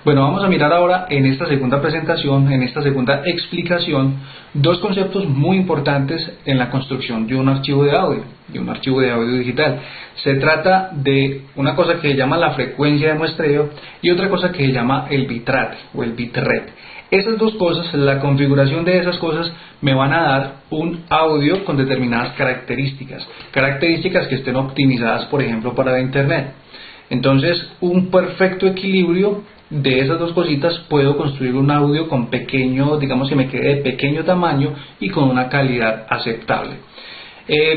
Bueno, vamos a mirar ahora en esta segunda presentación, en esta segunda explicación, dos conceptos muy importantes en la construcción de un archivo de audio digital. Se trata de una cosa que se llama la frecuencia de muestreo y otra cosa que se llama el bitrate o el bitrate. Esas dos cosas, la configuración de esas cosas me van a dar un audio con determinadas características que estén optimizadas, por ejemplo, para la internet. Entonces, un perfecto equilibrio de esas dos cositas, puedo construir un audio con pequeño, digamos que me quede de pequeño tamaño y con una calidad aceptable.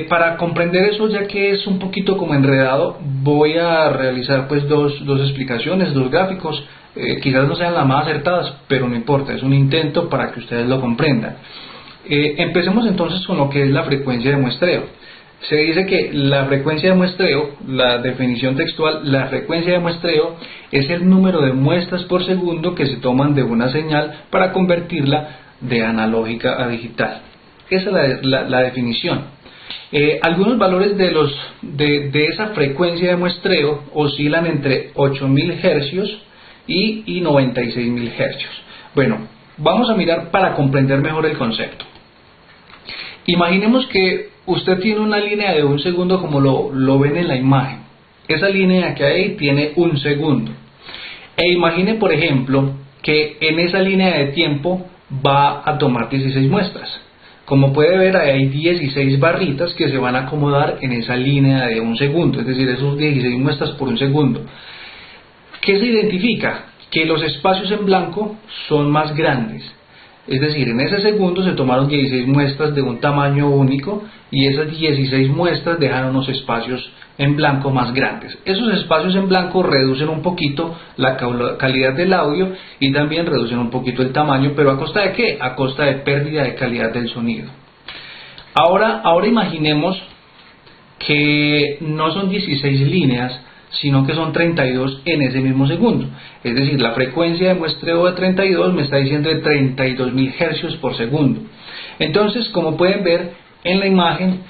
Para comprender eso, ya que es un poquito como enredado, voy a realizar pues dos explicaciones, dos gráficos. Quizás no sean las más acertadas, pero no importa, es un intento para que ustedes lo comprendan. Empecemos entonces con lo que es la frecuencia de muestreo. Se dice que la frecuencia de muestreo, la definición textual, la frecuencia de muestreo es el número de muestras por segundo que se toman de una señal para convertirla de analógica a digital. Esa es la definición. Algunos valores de esa frecuencia de muestreo oscilan entre 8000 Hz y 96.000 Hz. Bueno, vamos a mirar para comprender mejor el concepto. Imaginemos que usted tiene una línea de un segundo como lo ven en la imagen. Esa línea que hay tiene un segundo. E imagine, por ejemplo, que en esa línea de tiempo va a tomar 16 muestras. Como puede ver, hay 16 barritas que se van a acomodar en esa línea de un segundo, es decir, esos 16 muestras por un segundo. ¿Qué se identifica? Que los espacios en blanco son más grandes. Es decir, en ese segundo se tomaron 16 muestras de un tamaño único y esas 16 muestras dejan unos espacios en blanco más grandes. Esos espacios en blanco reducen un poquito la calidad del audio y también reducen un poquito el tamaño, pero ¿a costa de qué? A costa de pérdida de calidad del sonido. Ahora imaginemos que no son 16 líneas, sino que son 32 en ese mismo segundo. Es decir, la frecuencia de muestreo de 32 me está diciendo de 32.000 Hz por segundo. Entonces, como pueden ver en la imagen,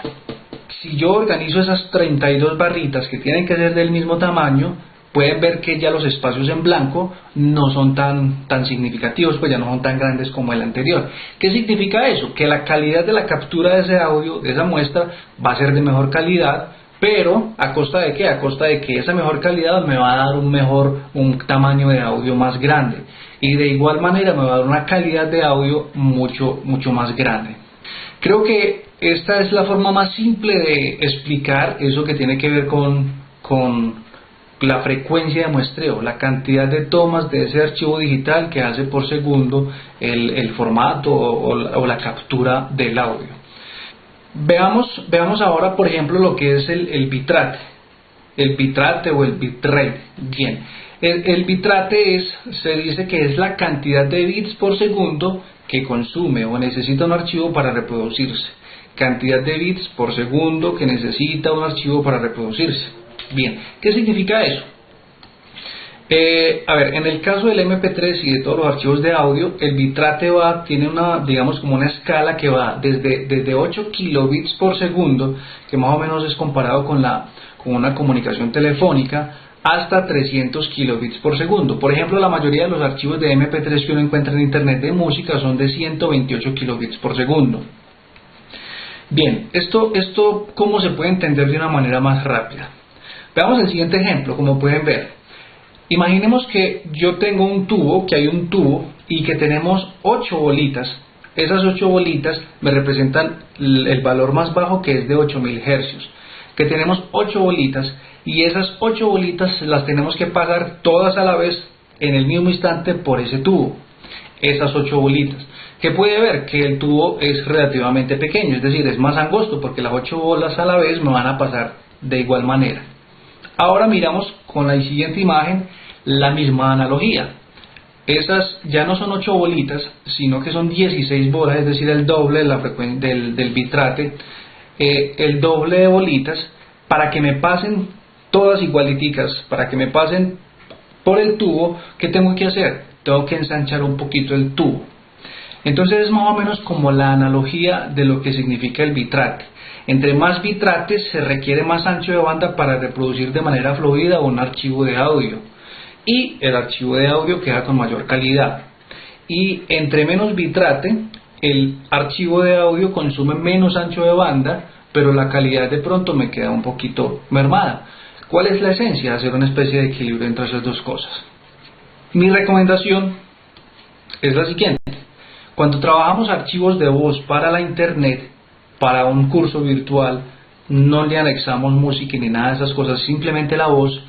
si yo organizo esas 32 barritas que tienen que ser del mismo tamaño, pueden ver que ya los espacios en blanco no son tan significativos, pues ya no son tan grandes como el anterior. ¿Qué significa eso? Que la calidad de la captura de ese audio, de esa muestra, va a ser de mejor calidad, pero ¿a costa de qué? A costa de que esa mejor calidad me va a dar un tamaño de audio más grande y de igual manera me va a dar una calidad de audio mucho más grande. Creo que esta es la forma más simple de explicar eso que tiene que ver con la frecuencia de muestreo, la cantidad de tomas de ese archivo digital que hace por segundo el formato o la captura del audio. Veamos ahora, por ejemplo, lo que es el bitrate o el bitrate. Bien, el bitrate se dice que es la cantidad de bits por segundo que consume o necesita un archivo para reproducirse. Cantidad de bits por segundo que necesita un archivo para reproducirse. Bien, ¿qué significa eso? A ver, en el caso del MP3 y de todos los archivos de audio, el bitrate tiene digamos como una escala que va desde 8 kilobits por segundo, que más o menos es comparado con una comunicación telefónica, hasta 300 kilobits por segundo. Por ejemplo, la mayoría de los archivos de MP3 que uno encuentra en internet de música son de 128 kilobits por segundo. Bien, esto ¿cómo se puede entender de una manera más rápida? Veamos el siguiente ejemplo. Como pueden ver, imaginemos que yo tengo hay un tubo y que tenemos 8 bolitas. Esas 8 bolitas me representan el valor más bajo, que es de 8000 Hz. Que tenemos 8 bolitas y esas 8 bolitas las tenemos que pasar todas a la vez en el mismo instante por ese tubo. Esas 8 bolitas. ¿Qué puede ver? Que el tubo es relativamente pequeño, es decir, es más angosto porque las 8 bolas a la vez me van a pasar de igual manera. Ahora miramos con la siguiente imagen la misma analogía. Esas ya no son 8 bolitas, sino que son 16 bolas, es decir, el doble de la frecuencia del bitrate, el doble de bolitas, para que me pasen todas igualiticas, para que me pasen por el tubo. ¿Qué tengo que hacer? Tengo que ensanchar un poquito el tubo. Entonces es más o menos como la analogía de lo que significa el bitrate. Entre más bitrates se requiere más ancho de banda para reproducir de manera fluida un archivo de audio. y el archivo de audio queda con mayor calidad. Y entre menos bitrate, el archivo de audio consume menos ancho de banda, pero la calidad de pronto me queda un poquito mermada. ¿Cuál es la esencia? Hacer una especie de equilibrio entre esas dos cosas. Mi recomendación es la siguiente: cuando trabajamos archivos de voz para la internet, para un curso virtual, no le anexamos música ni nada de esas cosas, simplemente la voz.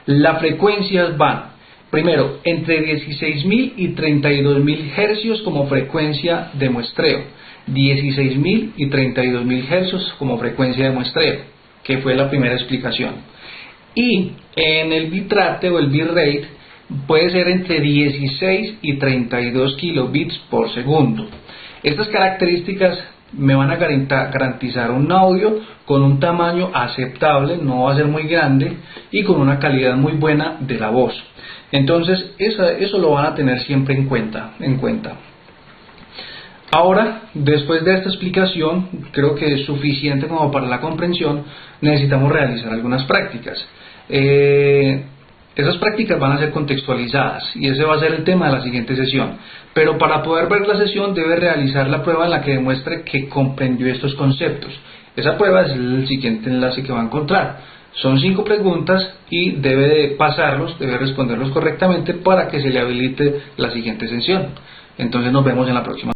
Las frecuencias van, primero, entre 16.000 y 32.000 hercios como frecuencia de muestreo, 16.000 y 32.000 hercios como frecuencia de muestreo, que fue la primera explicación. Y en el bitrate o el bitrate puede ser entre 16 y 32 kilobits por segundo. Estas características me van a garantizar un audio con un tamaño aceptable, no va a ser muy grande, y con una calidad muy buena de la voz. Entonces eso lo van a tener siempre en cuenta. Ahora, después de esta explicación, creo que es suficiente como para la comprensión. Necesitamos realizar algunas prácticas. Esas prácticas van a ser contextualizadas y ese va a ser el tema de la siguiente sesión. Pero para poder ver la sesión debe realizar la prueba en la que demuestre que comprendió estos conceptos. Esa prueba es el siguiente enlace que va a encontrar. Son 5 preguntas y debe de pasarlos, debe responderlos correctamente para que se le habilite la siguiente sesión. Entonces nos vemos en la próxima.